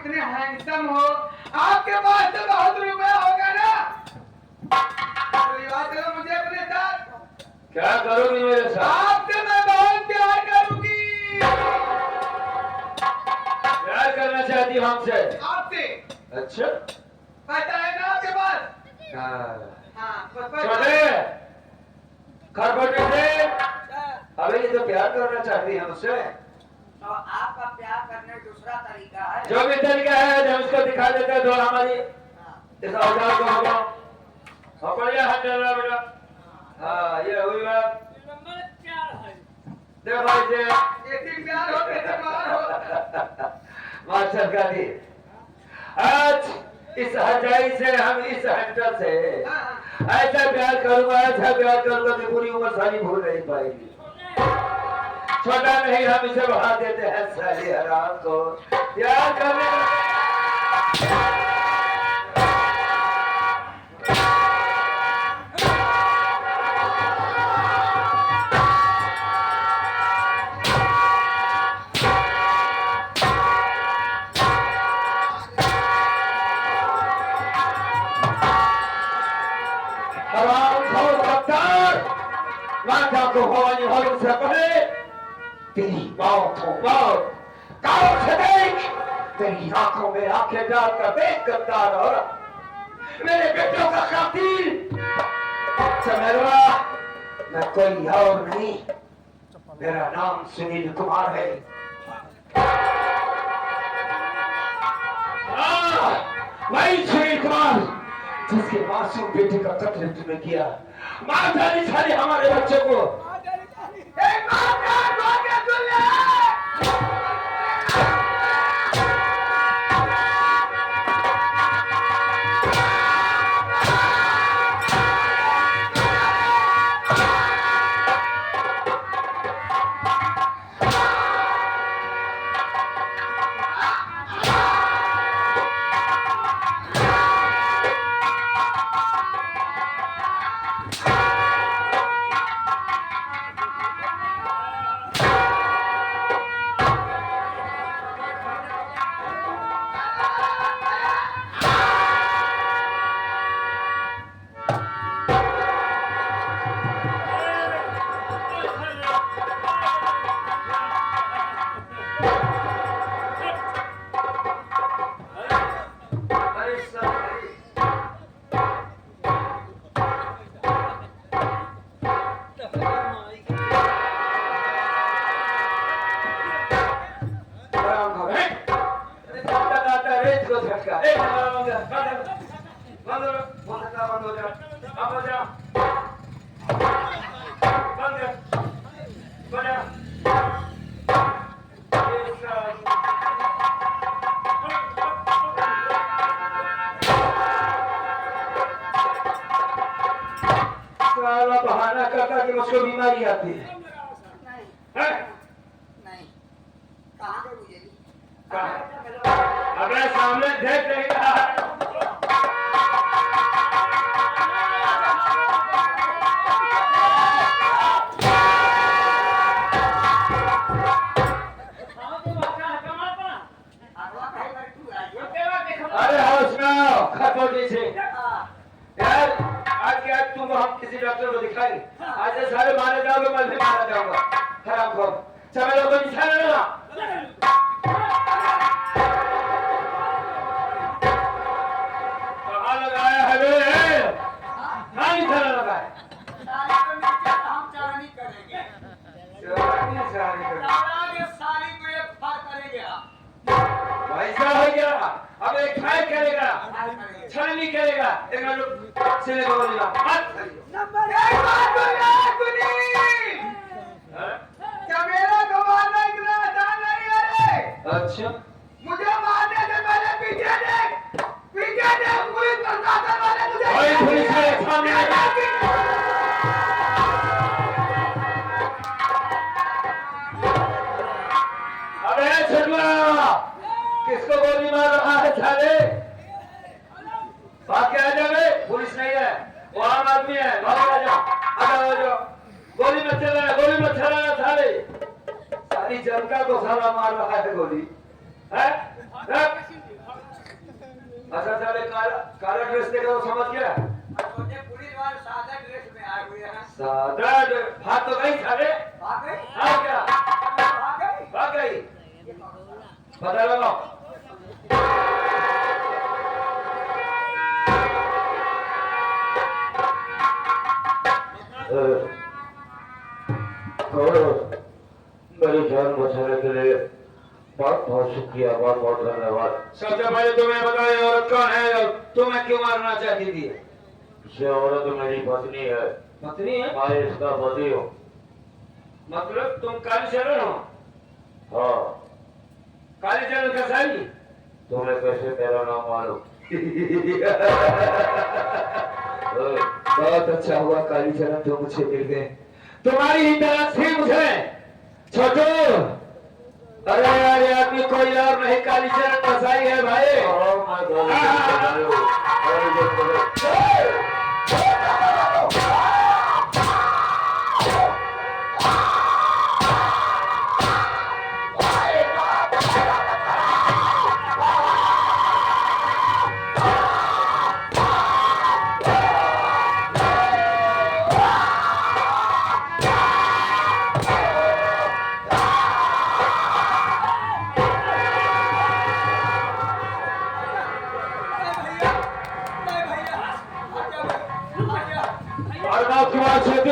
इतने हैंडसम हो, आपके पास तो बहुत रुपया होगा ना, तो ये बात करो मुझे अपने साथ। क्या करोगी मेरे साथ? आपसे मैं बहुत प्यार करूंगी। प्यार करना चाहती हो हमसे? आपसे। अच्छा, पता है ना आपके पास? हाँ, बस छोटे खरगोटे से अबे ये तो प्यार करना चाहती है हमसे। तो आपका प्यार करने दूसरा तरीका है। जो भी तरीका है जो उसको दिखा देते हैं, दो हमारी इस औजार को हम बढ़िया हाथ डाल रहा बेटा। हाँ, ये हुई बात। देखो इसे ऐसी प्यार हो कैसे मार हो। मास्टर का दी आज इस हजाई से हम इस हंटर से ऐसा प्यार करूंगा कि पूरी उम्र सारी भूल नहीं पाएगी। छोटा नहीं, हम इसे बढ़ा देते हैं साली हराम को प्यार करने को हवानी हॉल से पहले तेरी मौत हो मौत गाँव से देख, तेरी आंखों में आंखें डालकर देख गद्दार औरत, मेरे बेटों का कातिल समझवा, मैं कोई और नहीं, मेरा नाम सुनील कुमार है। वही सुनील कुमार जिसके मासूम बेटे का कत्ल तुमने किया। मार डाली साली हमारे बच्चे को। एक बात क्या सुन ले। बहाना करता कि मुझको बीमारी आती है। नहीं, कहाँ से गुजरी? अबे सामने देख नहीं रहा है। अरे होश में आओ, खटोटी से यार, आज के आज तुम हम किसी डॉक्टर को दिखाएंगे। आज से सारे मारे जाओगे, मैं भी मारा जाऊंगा। खराब को चलो लोगों को निशान लेना। कहाँ लगाया है बे? कहाँ निशान लगाया? हम चालनी करेंगे। साली को एक फाड़ करेंगे। ऐसा हो गया। अब एक फायर करेगा, छानी करेगा, एक लोग सिले को बोलेगा नंबर एक बात सुनील, क्या मेरा गवाना इतना आसान नहीं है? अच्छा, मुझे मारने से पहले पीछे देख पुलिस प्रशासन वाले तुझे ओए पुलिस वाले सामने आ। अबे छुटवा, किसको गोली मार रहा है साले? भाग के आ जा बे, पुलिस नहीं है, वो आम आदमी है। भाग आ जाओ, आ जाओ। गोली मत चलाना साले। सारी जनता को साला मार रहा है गोली है। अच्छा साले काला काला ड्रेस देखा तो समझ गया और सोचे पुलिस वाले सादा ड्रेस में आए हुए हैं। सादा भाग तो गई साले भाग गई? हाँ क्या भाग गई? भाग गई ये कौन है? पता लगाओ मेरी जान बचाने के लिए बहुत बहुत शुक्रिया बहुत बहुत धन्यवाद सबसे पहले तुम्हें बताएं औरत कौन है और तुम्हें क्यों मारना चाहती थी ये औरत मेरी पत्नी है पत्नी है मैं इसका पति हूँ मतलब तुम कालीचरण हो हाँ कालीचरण का साली तुम्हें कैसे मेरा नाम मालूम बहुत अच्छा हुआ कालीचरण जो मुझे मिल गए तुम्हारी ही तरह थी मुझे छोटू अरे यार ये आदमी कोई और नहीं कालीचरण कसाई है भाई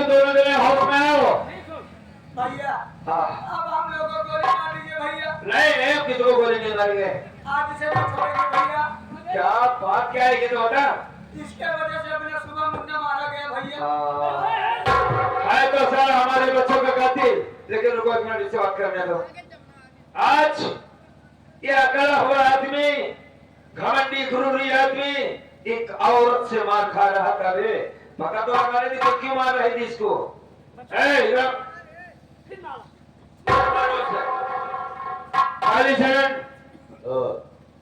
दोनों जने हाउस में आओ भैया हाँ अब हम लोगों को गोली मार दीजिए भैया। नहीं अब किसी को गोली नहीं मारेंगे आज इसे मत छोड़ेंगे भैया। क्या बात क्या है ये तो बता इसके वजह से अपने सुबह मुन्ना मारा गया भैया। है तो सर हमारे बच्चों का कातिल लेकिन रुको एक मिनट इससे बात करने दो आज ये अकेला हुआ आदमी घमंडी गुरूरी आदमी एक औरत से मार खा रहा था रे पता तो हमारे भी तो क्यों मार रही थी इसको कालीचरण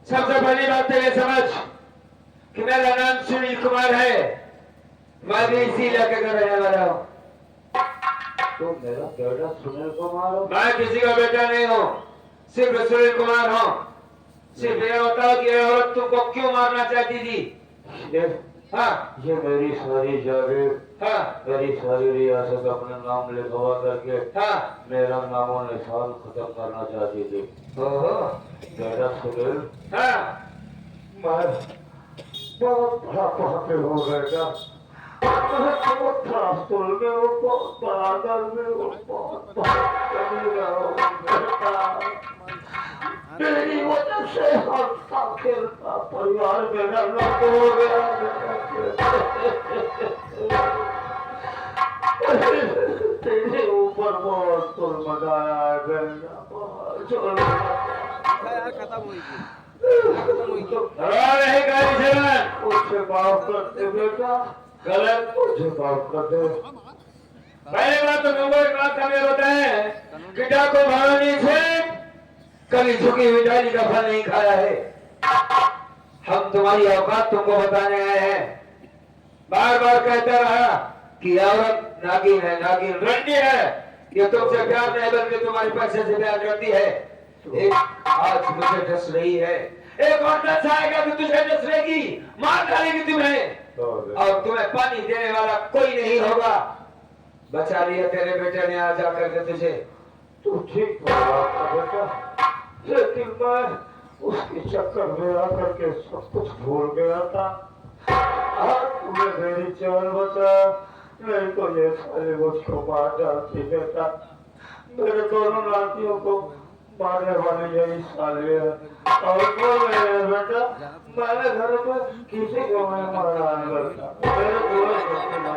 सबसे पहली बात तो ये समझ कि मेरा नाम सुनील कुमार है मैं भी इसी इलाके का रहने वाला हूँ तो मेरा बेटा सुनील कुमार हो मैं किसी का बेटा नहीं हूँ सिर्फ सुनील कुमार हूँ सिर्फ ये बताओ कि ये औरत तुमको क्यों मारना चाहती थी हाँ ये मेरी सारी जागीर हाँ मेरी सारी रियासत अपने नाम लिखवा करके हाँ मेरा नामो निशान खत्म करना चाहती थी बेटा सुनील हाँ मैं बहुत बड़ा पापी हो बेटा बहुत बड़ा स्कूल में हो बहुत बड़ा घर में हो बहुत मेरी वजह से हंसता खेलता परिवार मेरा नष्ट हो गया तेरे ऊपर बहुत तुल मचाया है खत्म हुई उससे माफ करते बेटा गलत मुझे माफ कर दे पहले बात तो तुमको एक बात हमें बताए कि डाको भवानी से कभी झुकी हुई डाली का फल नहीं खाया है हम तुम्हारी औकात तुमको बताने आए हैं बार बार कहता रहा कि औरत नागिन है नागिन रंडी है ये तुमसे प्यार नहीं बल्कि तुम्हारे पैसे से प्यार करती है एक आज मुझे डस रही है एक और डस आएगा कि तुझे डस रहेगी मार डालेगी तुम्हें और तुम्हें पानी देने वाला कोई नहीं होगा बचा लिया तेरे बेटे ने आ जाकर के तुझे तू ठीक बेटा लेकिन मैं उसके चक्कर में आकर के सब कुछ भूल गया था आज तूने मेरी जान बचा नहीं तो ये साले मुझको मार डालती बेटा मेरे दोनों नातियों को मारने वाले यही साले हैं और वो मेरे बेटा मेरे घर पर किसी को मैं मारा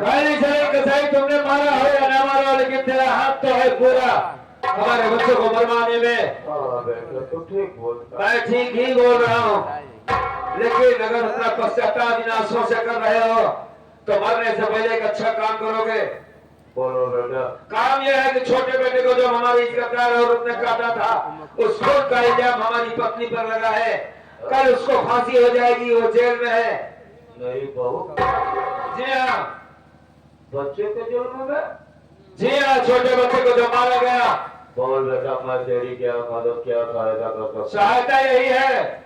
नहीं कसाई तुमने मारा हो या ना मारा लेकिन तेरा हाथ तो है पूरा हमारे बच्चों को मरवाने में तो ठीक बोलता मैं ठीक ही बोल रहा हूँ लेकिन अगर अपना पश्चाताप बिना आंसुओं से कर रहे हो तो मरने से पहले एक अच्छा काम करोगे बोलो बेटा काम यह है कि छोटे बेटे को जो हमारी इज्जतदार औरत ने काटा था उसको का इल्जाम हमारी पत्नी पर लगा है कल उसको फांसी हो जाएगी वो जेल में है नहीं बहू जी हाँ बच्चे के जुर्म में जी हाँ छोटे बच्चे को जो मारा गया बोल बेटा मैं तेरी क्या मदद क्या सहायता कर सकता सहायता यही है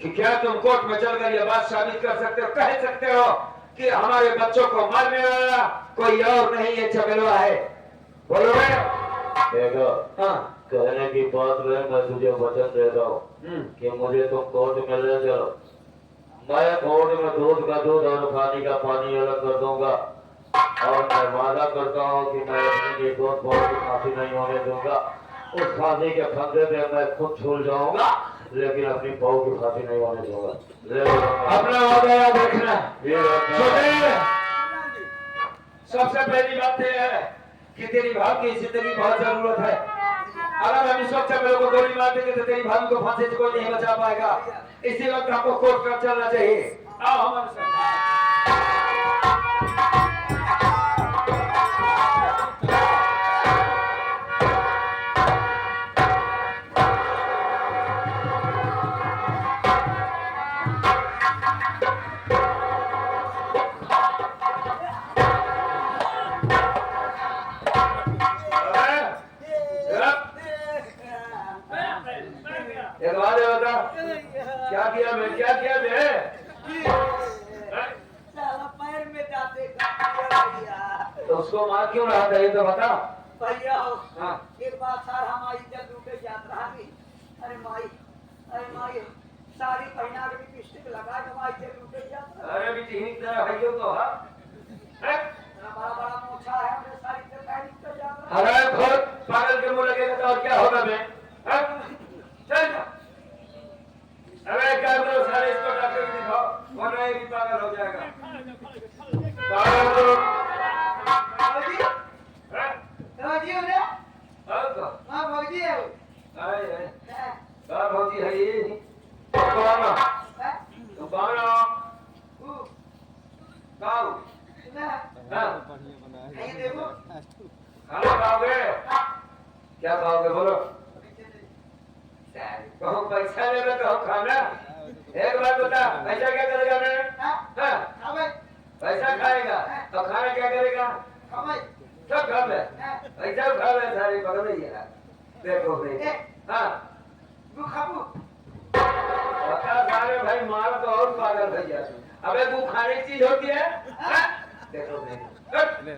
कि क्या तुम कोर्ट में चलकर यह बात साबित कर सकते हो, कह सकते हो कि हमारे बच्चों को मारने वाला कोई और नहीं है, चमेलवा है? बोलो मैं देखो, हाँ कहने की बात है, मैं तुझे वचन दे रहा हूँ कि मुझे तुम कोर्ट में ले जाओ। मैं कोर्ट में दूध का दूध और पानी का पानी अलग कर दूंगा, और मैं वादा करता हूँ कि मैं अपनी निर्दोष बहू की फांसी नहीं होने दूंगा। उस फांसी के फंदे में मैं खुद छूल जाऊंगा, लेकिन अपनी बहू की फांसी नहीं होने दूंगा। ले जाऊंगा। अपना वादा याद रखना। ये रखना। सुने, सबसे पहली बात यह है कि तेरी भाभी की जिंदगी बहुत जरूरत है। अगर हम इस वक्त चमेलों को गोली मार देंगे तो तेरी भाभी को फांसी से कोई नहीं बचा पाएगा। इसी वक्त हमको कोर्ट में चलना चाहिए। आओ हमारे साथ। एक बात है, बता क्या किया मैं, क्या किया मैं? साला पैर में जाते भैया। तो उसको मार क्यों रहा था ये तो बता। भैया हो हाँ। एक बात सर हमारी जब लूटे जात रहा भी। अरे माई साड़ी पहना के लिपस्टिक लगा के माई जब लूटे जात रहा। अरे भी ठीक तरह है तो हाँ। बड़ा बड़ा मोछा है, हमने साड़ी पे पहन के जात रहा। अरे खुद पागल के मुंह लगेगा तो और क्या होगा मैं? चल जा। अरे क्या करो सारे, इसको डॉक्टर को दिखाओ वरना ये भी पागल हो जाएगा। पागल तो भौजी हैं? भौजी हो ना? और तो हाँ भौजी है वो। अरे हाँ, क्या भौजी है ये? कौन हो? हाँ, तुम कौन हो? वो, कौन? सुना? हाँ? ये देखो। खाना खाओगे? क्या खाओगे बोलो? कहो पैसा लेगा तो खाना। एक बात बता, पैसा क्या करेगा मैं? हाँ, हाँ? खावे, पैसा खाएगा तो खाना क्या करेगा? खावे, सब खा ले। हाँ, पैसा खा ले सारी पकड़ ही है। देखो भाई। हाँ वो खाबू। पता सारे भाई मारो तो और पागल भैया। अबे तू खाने की चीज होती है? हाँ? देखो भाई।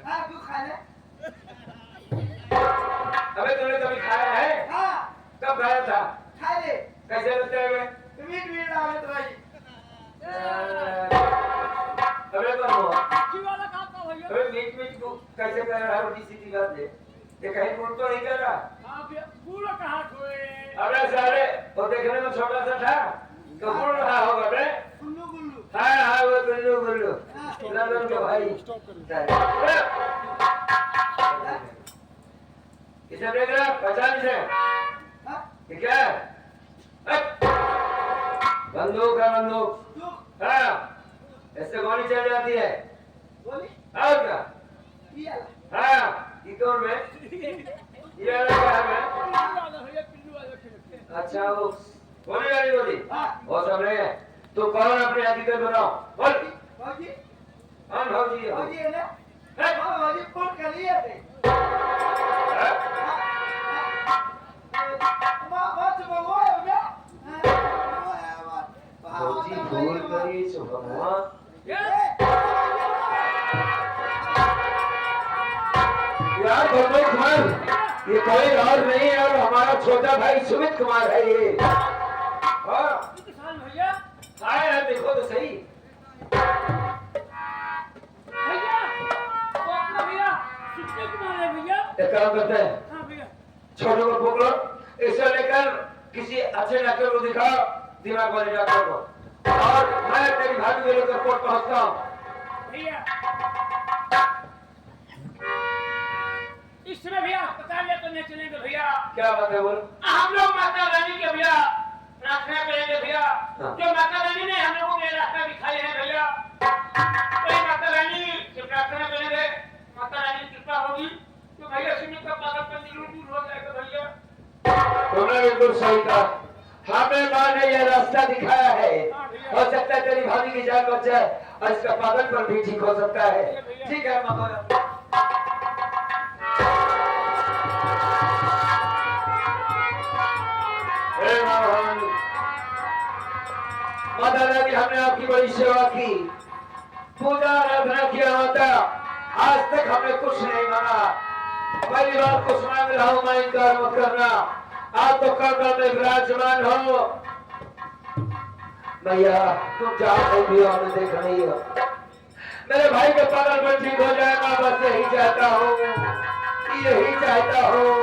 हाँ, तू खा ले। अबे तूने कभी खाया है? हाँ, कब खाया था? खा ले। कैसे लगता है बे? मीठ मीठ लागत रही। अबे कौन हुआ? वाला काम का भैया। अबे मीट मीट को कैसे कर रहा है? रोटी सीधी बात है। ये कहीं गुड़ तो नहीं कर रहा? आप पूरा कहाँ खोए? अबे सारे वो देखने में छोटा सा था तो गुड़ रहा होगा बे। गुल्लू गुल्लू। हाँ हाँ वो गुल्लू गुल्लू ललन के भाई। इसे देख रहा पहचान से? हाँ, ये क्या है? बंदूक है बंदूक। तू, हाँ इससे गोली चल जाती है। बोली, और क्या? ये ला। हाँ ये कौन में? ये लगा है मैं। पिल्लू वाला खेलते। अच्छा वो गोली वाली गोली। हाँ, वो सब नहीं है। तो कौन अपने हकीकत बनाओ बोल। भौजी, कौन भौजी है? भौजी है ना? है? हाँ, भौजी फोन कर लिए थे। है? माँ, बात सुबह वो है ना? हाँ, वो है, वो। भौजी भूल गई सुबह। यार बंदूक कुमार ये कोई और नहीं है और हमारा छोटा भाई सुमित कुमार है ये। हाँ किसान भैया। आए हैं देखो तो सही। भैया वो अपना भैया कितने कुमार है भैया? एक काम करते हैं, हाँ भैया। छोटे को पकड़ो, इसे लेकर किसी अच्छे डॉक्टर को दिखाओ, दिमाग वाले डॉक्टर को, और मैं तेरी भाभी को लेकर कोर्ट पहुंचता हूँ। भैया इस समय भैया अस्पताल लेकर नहीं चलेंगे भैया। क्या बात है बोल? हम लोग माता रानी के भैया प्रार्थना करेंगे भैया। हाँ। जो माता रानी ने हम लोगों को ये रास्ता दिखाई है भैया, तो माता रानी से प्रार्थना करेंगे, माता रानी की कृपा होगी तो भैया सुमित का पागलपन जरूर दूर हो जाएगा भैया। तुमने बिल्कुल सही कहा। हमें माँ ने यह रास्ता दिखाया है। हो सकता है तेरी भाभी की जान बच जाए और इसका पागलपन भी ठीक हो सकता है। ठीक है मामा। हे भगवान, माता रानी हमने आपकी बड़ी सेवा की, पूजा आराधना किया माता, आज तक हमने कुछ नहीं मांगा। पहली बार कुछ मांग रहा हूं मैं, इनकार मत करना। आप तो कर्म में विराजमान हो। भैया तुम जाओ भी हमें देख रही हो, मेरे भाई के पागल में ठीक हो जाए, मैं बस यही चाहता हूँ, यही चाहता हूँ।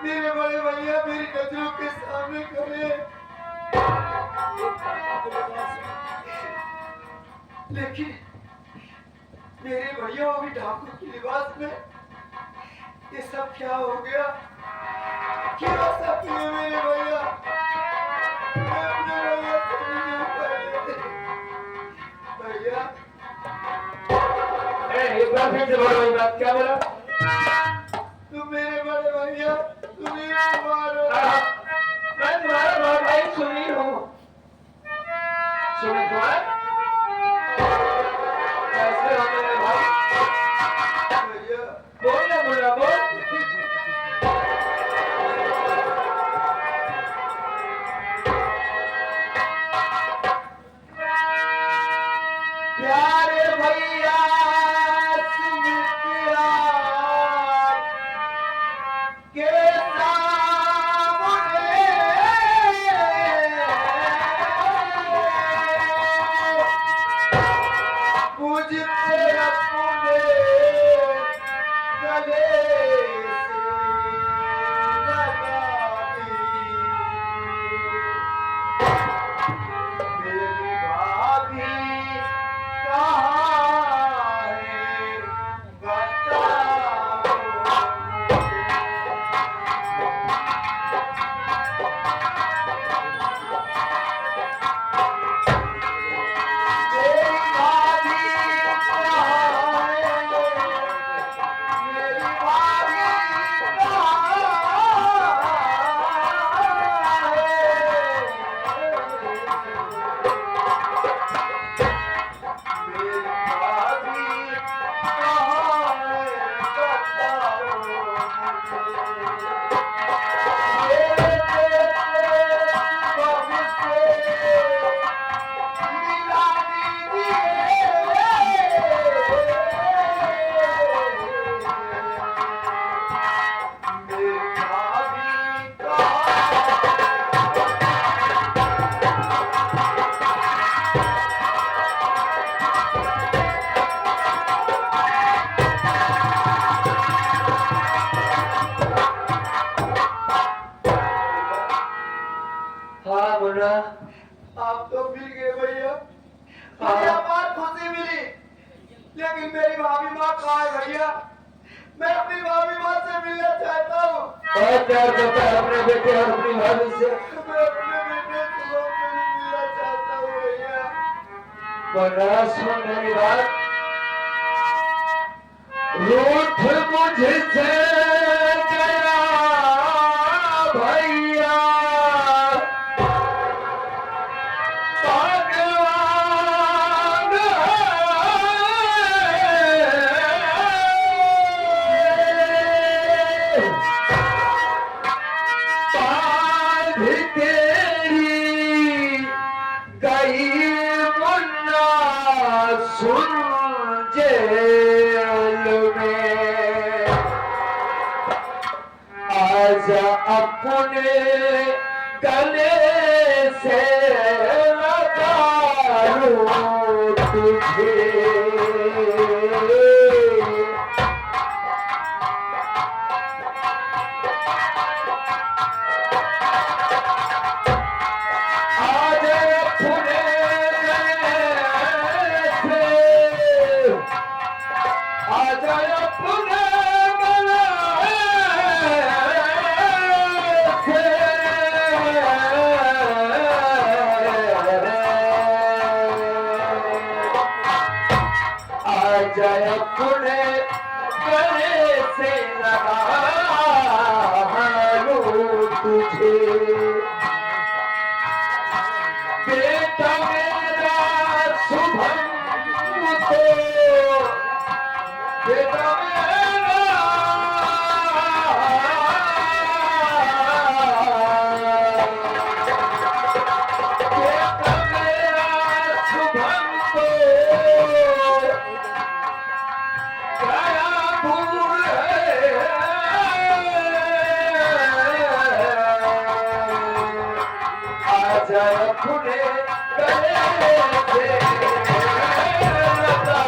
मेरे बड़े भैया मेरी नजरों के सामने खड़े, लेकिन मेरे भैया वो भी ठाकुर के लिबास में, ये सब क्या हो गया? क्या सब किए मेरे भैया? मैं अपने भैया से नहीं पाए। भैया एक बार फिर से बोलो, ये बात क्या बोला? तुम मेरे बड़े भैया, तुम्हें मारो। मैं तुम्हारा बड़ा भाई सुनील हूँ। सुनील कुमार, कैसे हो मेरे भाई? भैया बोल ना बोला, बोल। प्यारे भैया सुमित्रा के सामने मुझे अपने गले से लगा दी। मेरी भाभी कहाँ है बताओ मेरी भाभी कहाँ है, मेरी भाभी हाँ मुन्ना, आप तो मिल गए भैया, भैया बात खुशी मिली, लेकिन मेरी भाभी माँ कहाँ है भैया? मैं अपनी भाभी माँ से मिलना चाहता हूँ। बहुत प्यार करता है अपने बेटे और अपनी भाभी से। मैं अपने बेटे सुबह से भी मिलना चाहता हूँ भैया। मुन्ना सुन मेरी बात, रूठ मुझसे गया भैया, भगवान बांध तेरी गई मुन्ना सुन जेल में आजा अपने गले से लगा लूं तुझे जय अपने गले से लगा लूं तुझे बेटा मेरा शुभम को बेटा मेरा बेटा मेरा शुभम को जय खुले गले से लगा